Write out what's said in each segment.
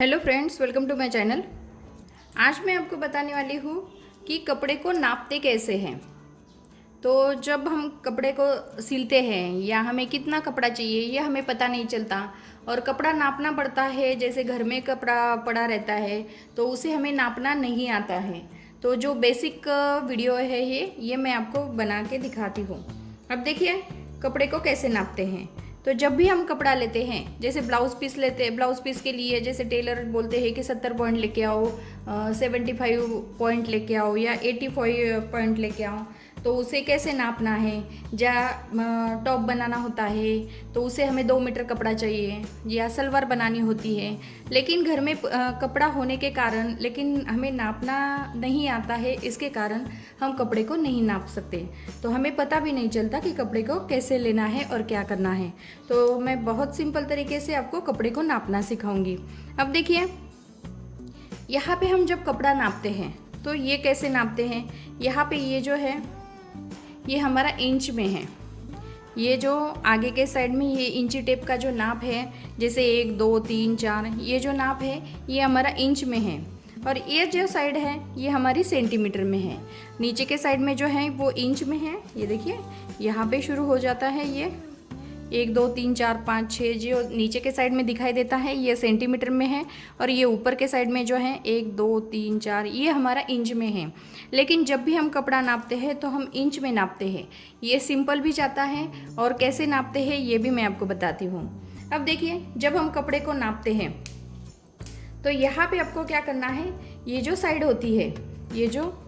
Hello friends, welcome to my channel. आज मैं आपको बताने वाली हूँ कि कपड़े को नापते कैसे हैं। तो जब हम कपड़े को सिलते हैं या हमें कितना कपड़ा चाहिए ये हमें पता नहीं चलता और कपड़ा नापना पड़ता है। जैसे घर में कपड़ा पड़ा रहता है तो उसे हमें नापना नहीं आता है। तो जो बेसिक वीडियो है ये मैं आपको बना के दिखाती हूँ। अब देखिए कपड़े को कैसे नापते हैं। तो जब भी हम कपड़ा लेते हैं, जैसे ब्लाउज़ पीस लेते हैं, ब्लाउज़ पीस के लिए जैसे टेलर बोलते हैं कि 70 पॉइंट लेके आओ, 75 पॉइंट लेके आओ या 85 पॉइंट लेके आओ, तो उसे कैसे नापना है। या टॉप बनाना होता है तो उसे हमें 2 मीटर कपड़ा चाहिए या सलवार बनानी होती है। लेकिन घर में कपड़ा होने के कारण लेकिन हमें नापना नहीं आता है, इसके कारण हम कपड़े को नहीं नाप सकते। तो हमें पता भी नहीं चलता कि कपड़े को कैसे लेना है और क्या करना है। तो मैं बहुत सिंपल तरीके से आपको कपड़े को नापना सिखाऊंगी। अब देखिए यहाँ पे हम जब कपड़ा नापते हैं तो ये कैसे नापते हैं। यहाँ पे ये जो है ये हमारा इंच में है। ये जो आगे के साइड में ये इंची टेप का जो नाप है, जैसे 1 2 3 4, ये जो नाप है ये हमारा इंच में है। और ये जो साइड है ये हमारी सेंटीमीटर में है। नीचे के साइड में जो है वो इंच में है। ये देखिए यहाँ पे शुरू हो जाता है ये 1 2 3 4 5 6, जो नीचे के साइड में दिखाई देता है ये सेंटीमीटर में है। और ये ऊपर के साइड में जो है 1 2 3 4 ये हमारा इंच में है। लेकिन जब भी हम कपड़ा नापते हैं तो हम इंच में नापते हैं। ये सिंपल भी जाता है और कैसे नापते हैं ये भी मैं आपको बताती हूँ। अब देखिए जब हम कपड़े को नापते हैं तो यहाँ पे आपको क्या करना है, ये जो साइड होती है, ये जो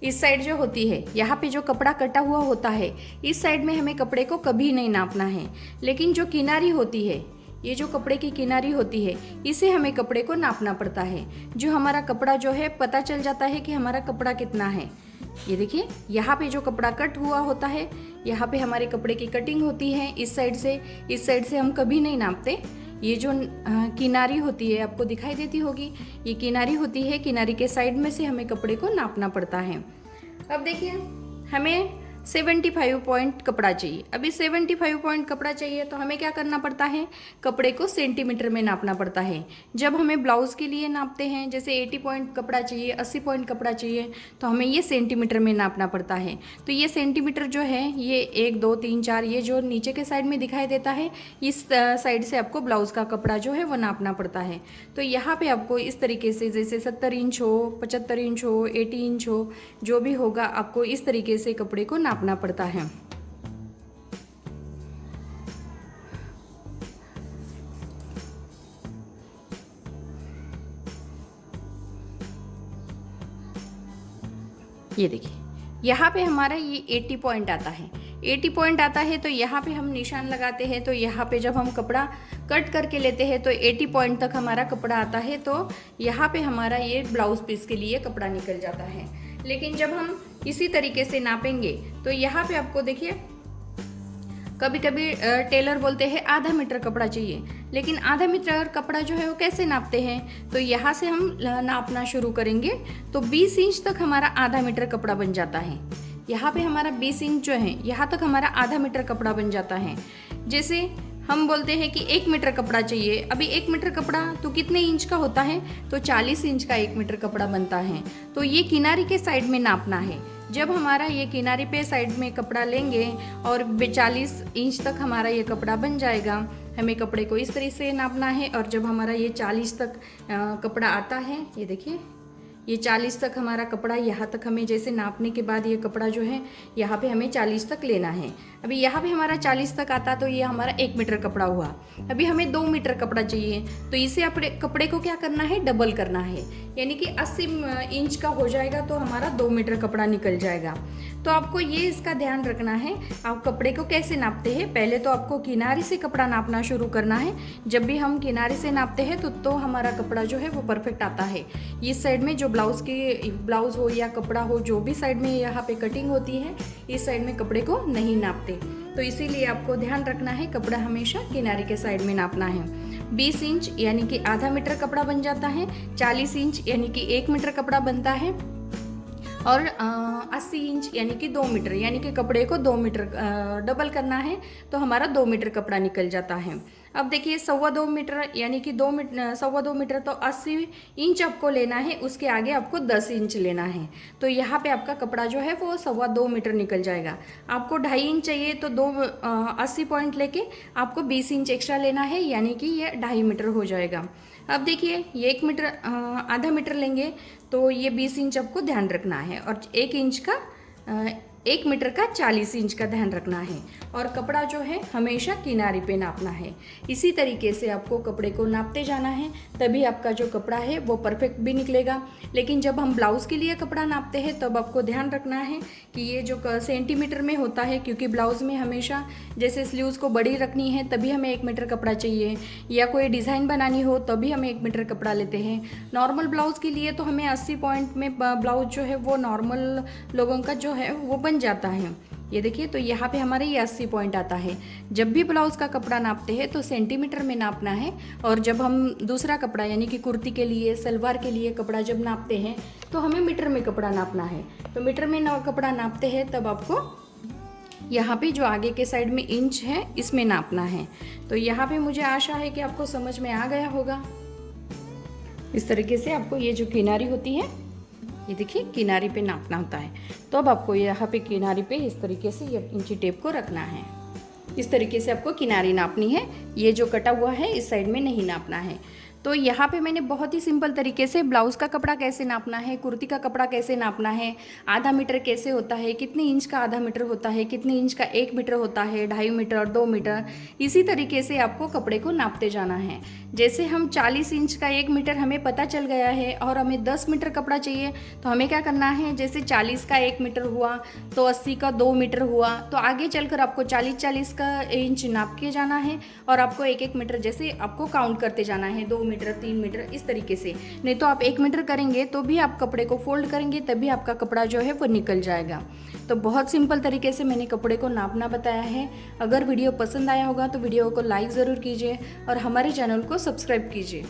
इस साइड जो होती है, यहाँ पे जो कपड़ा कटा हुआ होता है इस साइड में हमें कपड़े को कभी नहीं नापना है। लेकिन जो किनारी होती है, ये जो कपड़े की किनारी होती है इसे हमें कपड़े को नापना पड़ता है। जो हमारा कपड़ा जो है पता चल जाता है कि हमारा कपड़ा कितना है। ये देखिए यहाँ पे जो कपड़ा कट हुआ होता है यहाँ पे हमारे कपड़े की कटिंग होती है। इस साइड से हम कभी नहीं नापते। ये जो किनारी होती है आपको दिखाई देती होगी, ये किनारी होती है, किनारी के साइड में से हमें कपड़े को नापना पड़ता है। अब देखिए हमें 75 पॉइंट कपड़ा चाहिए। अभी 75 पॉइंट कपड़ा चाहिए तो हमें क्या करना पड़ता है, कपड़े को सेंटीमीटर में नापना पड़ता है। जब हमें ब्लाउज़ के लिए नापते हैं, जैसे 80 पॉइंट कपड़ा चाहिए, 80 पॉइंट कपड़ा चाहिए, तो हमें ये सेंटीमीटर में नापना पड़ता है। तो ये सेंटीमीटर जो है ये 1 2 3 4, ये जो नीचे के साइड में दिखाई देता है इस साइड से आपको ब्लाउज़ का कपड़ा जो है वो नापना पड़ता है। तो यहाँ पर आपको इस तरीके से, जैसे 70 इंच हो, 75 इंच हो, 80 इंच हो, जो भी होगा आपको इस तरीके से कपड़े को नापना पड़ता है। ये देखिए यहाँ पे हमारा ये 80 पॉइंट आता है। 80 पॉइंट आता है तो यहाँ पे हम निशान लगाते हैं। तो यहाँ पे जब हम कपड़ा कट करके लेते हैं तो 80 पॉइंट तक हमारा कपड़ा आता है। तो यहाँ पे हमारा ये ब्लाउज पीस के लिए कपड़ा निकल जाता है। लेकिन जब हम इसी तरीके से नापेंगे तो यहाँ पे आपको देखिए कभी कभी टेलर बोलते हैं आधा मीटर कपड़ा चाहिए। लेकिन आधा मीटर कपड़ा जो है वो कैसे नापते हैं, तो यहाँ से हम नापना शुरू करेंगे तो 20 इंच तक हमारा आधा मीटर कपड़ा बन जाता है। यहाँ पे हमारा 20 इंच जो है यहाँ तक हमारा आधा मीटर कपड़ा बन जाता है। जैसे हम बोलते हैं कि 1 मीटर कपड़ा चाहिए। अभी 1 मीटर कपड़ा तो कितने इंच का होता है, तो 40 इंच का 1 मीटर कपड़ा बनता है। तो ये किनारी के साइड में नापना है। जब हमारा ये किनारी पे साइड में कपड़ा लेंगे और 40 इंच तक हमारा ये कपड़ा बन जाएगा, हमें कपड़े को इस तरह से नापना है। और जब हमारा ये 40 तक कपड़ा आता है, ये देखिए ये 40 तक हमारा कपड़ा, यहाँ तक हमें जैसे नापने के बाद ये कपड़ा जो है यहाँ पे हमें 40 तक लेना है। अभी यहाँ पे हमारा 40 तक आता तो ये हमारा 1 मीटर कपड़ा हुआ। अभी हमें 2 मीटर कपड़ा चाहिए तो इसे अपने कपड़े को क्या करना है, डबल करना है। यानी कि 80 इंच का हो जाएगा तो हमारा 2 मीटर कपड़ा निकल जाएगा। तो आपको ये इसका ध्यान रखना है। आप कपड़े को कैसे नापते हैं, पहले तो आपको किनारी से कपड़ा नापना शुरू करना है। जब भी हम किनारी से नापते हैं तो हमारा कपड़ा जो है वो परफेक्ट आता है। इस साइड में जो ब्लाउज़ हो या कपड़ा हो, जो भी साइड में यहाँ पे कटिंग होती है इस साइड में कपड़े को नहीं नापते। तो इसीलिए आपको ध्यान रखना है कपड़ा हमेशा किनारे के साइड में नापना है। 20 इंच यानी कि आधा मीटर कपड़ा बन जाता है। 40 इंच यानी कि 1 मीटर कपड़ा बनता है। और 80 इंच यानी कि 2 मीटर, यानी कि कपड़े को 2 मीटर डबल करना है तो हमारा 2 मीटर कपड़ा निकल जाता है। अब देखिए 2.25 मीटर यानी कि 2.25 मीटर तो 80 इंच आपको लेना है, उसके आगे आपको 10 इंच लेना है। तो यहाँ पे आपका कपड़ा जो है वो 2.25 मीटर निकल जाएगा। आपको 2.5 इंच चाहिए तो 80 पॉइंट लेके आपको 20 इंच एक्स्ट्रा लेना है, यानी कि ये 2.5 मीटर हो जाएगा। अब देखिए ये 1 मीटर आधा मीटर लेंगे तो ये 20 इंच आपको ध्यान रखना है, और 1 इंच का 1 मीटर का 40 इंच का ध्यान रखना है। और कपड़ा जो है हमेशा किनारे पे नापना है। इसी तरीके से आपको कपड़े को नापते जाना है, तभी आपका जो कपड़ा है वो परफेक्ट भी निकलेगा। लेकिन जब हम ब्लाउज़ के लिए कपड़ा नापते हैं तब आपको ध्यान रखना है कि ये जो सेंटीमीटर में होता है, क्योंकि ब्लाउज़ में हमेशा जैसे स्लीव्स को बड़ी रखनी है तभी हमें 1 मीटर कपड़ा चाहिए, या कोई डिज़ाइन बनानी हो तभी हमें 1 मीटर कपड़ा लेते हैं। नॉर्मल ब्लाउज़ के लिए तो हमें 80 पॉइंट में ब्लाउज़ जो है वो नॉर्मल लोगों का जो है वो बन जाता है। ये देखिए, तो यहाँ पे हमारे ये 80 पॉइंट आता है। जब भी ब्लाउज़ का कपड़ा नापते हैं तो सेंटीमीटर में नापना है, और जब हम दूसरा कपड़ा यानी कि कुर्ती के लिए, सलवार के लिए कपड़ा जब नापते हैं तो हमें मीटर में कपड़ा नापना है। तो मीटर में कपड़ा नापते हैं तब आपको यहाँ पे जो आगे के साइड में इंच है इसमें नापना है। तो यहाँ पे मुझे आशा है कि आपको समझ में आ गया होगा। इस तरीके से आपको ये जो किनारी होती है, ये देखिए किनारी पे नापना होता है। तो अब आपको यहाँ पे किनारी पे इस तरीके से ये इंची टेप को रखना है। इस तरीके से आपको किनारी नापनी है, ये जो कटा हुआ है इस साइड में नहीं नापना है। तो यहाँ पे मैंने बहुत ही सिंपल तरीके से ब्लाउज़ का कपड़ा कैसे नापना है, कुर्ती का कपड़ा कैसे नापना है, आधा मीटर कैसे होता है, कितने इंच का आधा मीटर होता है, कितने इंच का 1 मीटर होता है, 2.5 मीटर, 2 मीटर, इसी तरीके से आपको कपड़े को नापते जाना है। जैसे हम 40 इंच का 1 मीटर हमें पता चल गया है और हमें 10 मीटर कपड़ा चाहिए, तो हमें क्या करना है, जैसे 40 का 1 मीटर हुआ तो 80 का 2 मीटर हुआ, तो आगे चलकर आपको 40-40 का इंच नाप के जाना है, और आपको 1-1 मीटर जैसे आपको काउंट करते जाना है, 2 मीटर, 3 मीटर, इस तरीके से। नहीं तो आप 1 मीटर करेंगे तो भी आप कपड़े को फोल्ड करेंगे तभी आपका कपड़ा जो है वो निकल जाएगा। तो बहुत सिंपल तरीके से मैंने कपड़े को नापना बताया है। अगर वीडियो पसंद आया होगा तो वीडियो को लाइक ज़रूर कीजिए और हमारे चैनल को सब्सक्राइब कीजिए।